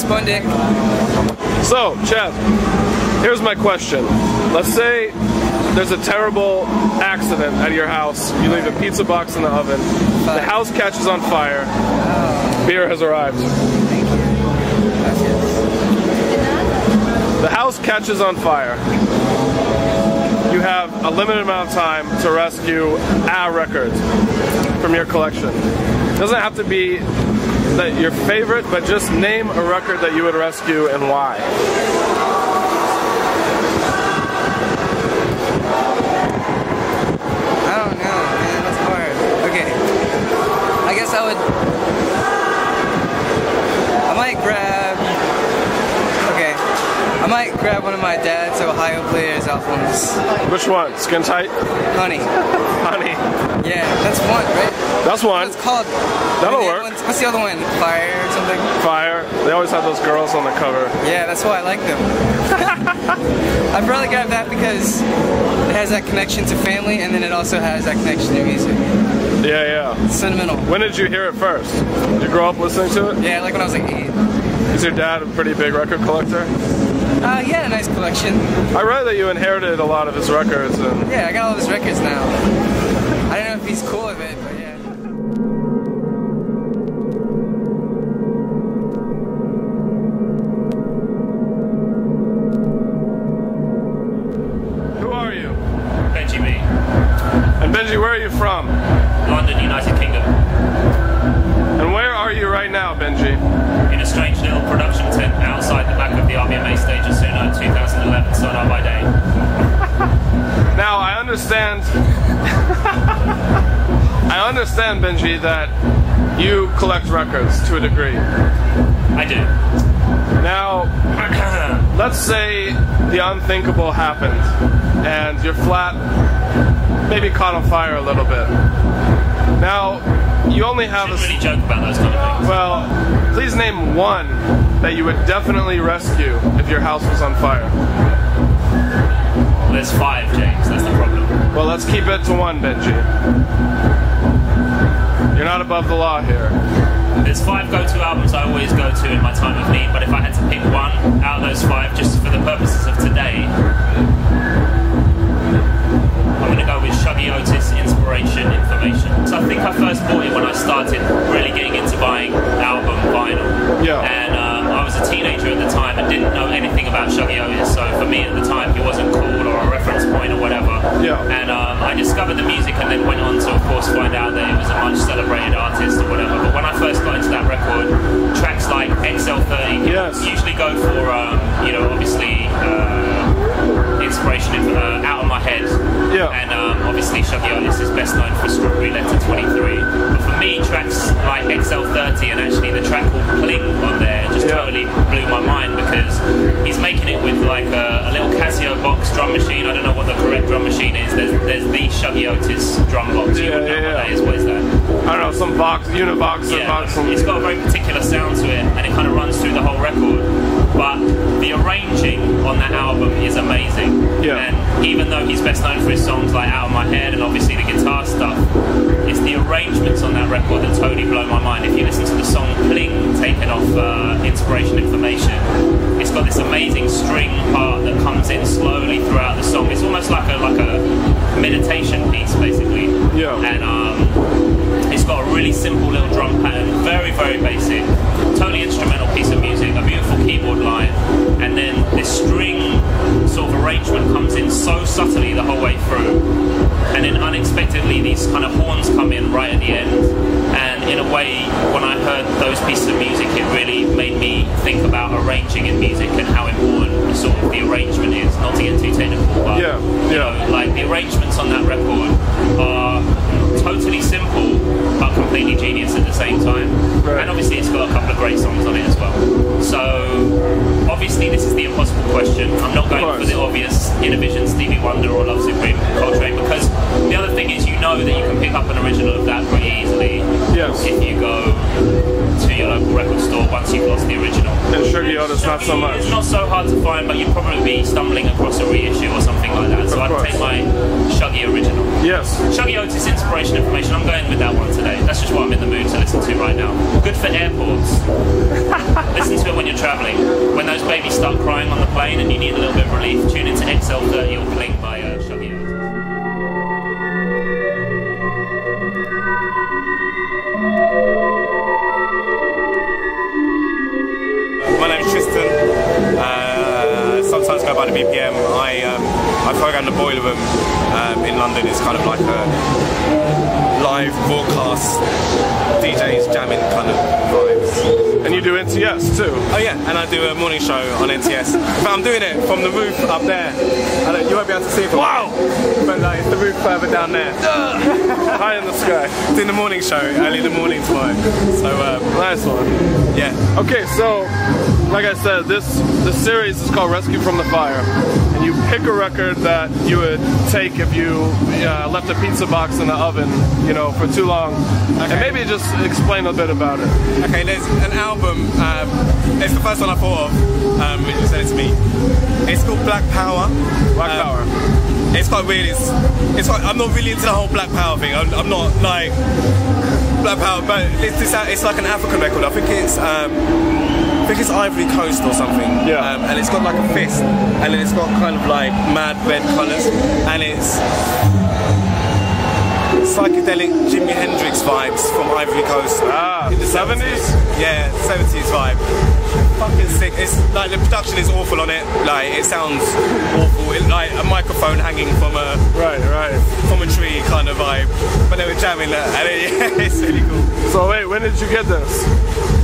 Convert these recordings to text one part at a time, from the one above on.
Spundick. So, Chad, here's my question. Let's say there's a terrible accident at your house. You leave a pizza box in the oven. The house catches on fire. Beer has arrived. Thank you. The house catches on fire. You have a limited amount of time to rescue a record from your collection. It doesn't have to be your favorite, but just name a record that you would rescue and why. I don't know, man. That's hard. Okay. I guess I might grab one of my dad's Ohio Players albums. Which one? Skin Tight? Honey. Honey. Yeah, that's one, right? That's one. It's called. That'll work. What's the other one? Fire or something? Fire. They always have those girls on the cover. Yeah, that's why I like them. I'd probably grab that because it has that connection to family, and then it also has that connection to music. Yeah, yeah. It's sentimental. When did you hear it first? Did you grow up listening to it? Yeah, like when I was like 8. Is your dad a pretty big record collector? He had a nice collection. I read that you inherited a lot of his records. And yeah, I got all of his records now. I don't know if he's cool with it, but yeah. Who are you? Benji me. And Benji, where are you from? London, United Kingdom. And where are you right now, Benji? In a strange little production tent outside the back of the RBMA stage of Sonar 2011, Sonar by day. Now, I understand, Benji, that you collect records to a degree. I do. Now, let's say the unthinkable happened, and your flat maybe caught on fire a little bit. Now, you only have I shouldn't really joke about those kind of things. Well, please name one that you would definitely rescue if your house was on fire. Well, there's 5, James. That's the problem. Well, let's keep it to 1, Benji. You're not above the law here. There's 5 go-to albums I always go to in my time of need, but if I had to pick one out of those 5, just for the purposes of today, I'm going to go with Shuggy Otis, Inspiration, Information. So I think I first bought it when I started really getting into buying album vinyl. Yeah. And I was a teenager at the time and didn't know anything about Shuggy Otis, so for me at the time he wasn't cool or a reference point or whatever. Yeah. And I discovered the music and then went on to, of course, find out that it was a much celebrated artist or whatever. But when I first got into that record, tracks like XL30 usually go for, obviously Inspiration, Out of My Head. Yeah. And obviously Shuggy Otis is best known for Strawberry Letter 23. But for me, tracks like XL30 and actually the track called Pling on there just totally blew my mind, because he's making it with like a little Casio box drum machine. I don't know what the correct drum machine is. There's the Shuggy Otis drum box. You would know what that is. What is that? I don't know, some box, Unibox. Yeah, it's got a very particular sound to it, and it kind of runs through the whole record. But the arranging on that album is amazing. Yeah. And even though he's best known for his songs like Out of My Head and obviously the guitar stuff, it's the arrangements on that record that totally blow my mind. If you listen to the song Pling, taken off Inspiration, Information, it's got this amazing string part that comes in slowly throughout the song. It's almost like a meditation piece, basically. Yeah. And it's got a really simple little drum pattern, very, very basic, totally instrumental piece of music, a beautiful keyboard line, and then this string sort of arrangement comes in so subtly the whole way through, and then unexpectedly these kind of horns come in right at the end, and in a way, when I heard those pieces of music, it really made me think about arranging in music and how important sort of the arrangement is, not to get too technical, but you know, like the arrangements on that record are totally simple but completely genius at the same time. Right. And obviously it's got a couple of great songs on it as well. So obviously this is the impossible question. I'm not going for the obvious Innovision, Stevie Wonder or Love Supreme Coltrane, because the other thing is, you know that you can pick up an original of that pretty easily if you go to your local record store once you've lost the original. And Shuggy Otis, not so much. It's not so hard to find, but you'd probably be stumbling across a reissue or something like that. So I'd take my Shuggy original. Yes. Shuggy Otis Inspiration Information, I'm going with that one today. That's just what I'm in the mood to listen to right now. Good for airports. Listen to it when you're travelling. When those babies start crying on the plane and you need a little bit of relief, tune into XL30 or Bling by Shuggy Otis. My name's Tristan. Sometimes go by the BPM. I program the Boiler Room in London. It's kind of like a live broadcast, DJs jamming kind of vibes. And you do NTS too? Oh yeah, and I do a morning show on NTS. But I'm doing it from the roof up there. You won't be able to see it from but like, it's the roof further down there. High in the sky. Doing the morning show early in the morning tomorrow. So nice one. Yeah. Okay, so like I said, this series is called Rescue from the Fire, and you pick a record that you would take if you left a pizza box in the oven, you know, for too long. And maybe just explain a bit about it. Okay, there's an album. It's the first one I thought of when you sent it to me. It's called Black Power. Black Power. It's quite weird. It's quite, I'm not really into the whole Black Power thing. I'm not like Black Power, but it's like an African record. I think it's Ivory Coast or something. Yeah. And it's got like a fist, and then it's got kind of like mad red colours, and it's psychedelic Jimi Hendrix vibes from Ivory Coast. In the 70s? Yeah, 70s vibe. Fucking sick. It's like the production is awful on it. Like it sounds awful. It's like a microphone hanging from a from a tree kind of vibe. But they were jamming that, and it's really cool. So wait, when did you get this?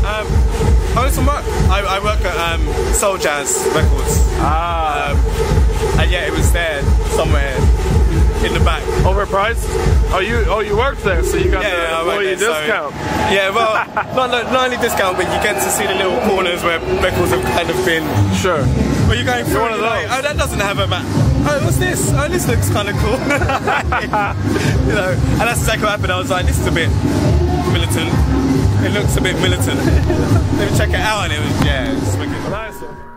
I was from work. I work at Soul Jazz Records. And yeah, it was there somewhere in the back. Overpriced? Oh, you worked there, so you got the employee discount. So, yeah, well, not only discount, but you get to see the little corners where records have kind of been. Sure. Well, you're going through one of those. like, oh, that doesn't have a map. Oh, what's this? Oh, this looks kind of cool. You know, and that's exactly what happened. I was like, this is a bit militant. It looks a bit militant. Let me check it out, and it was, yeah, it's wicked. Nice one.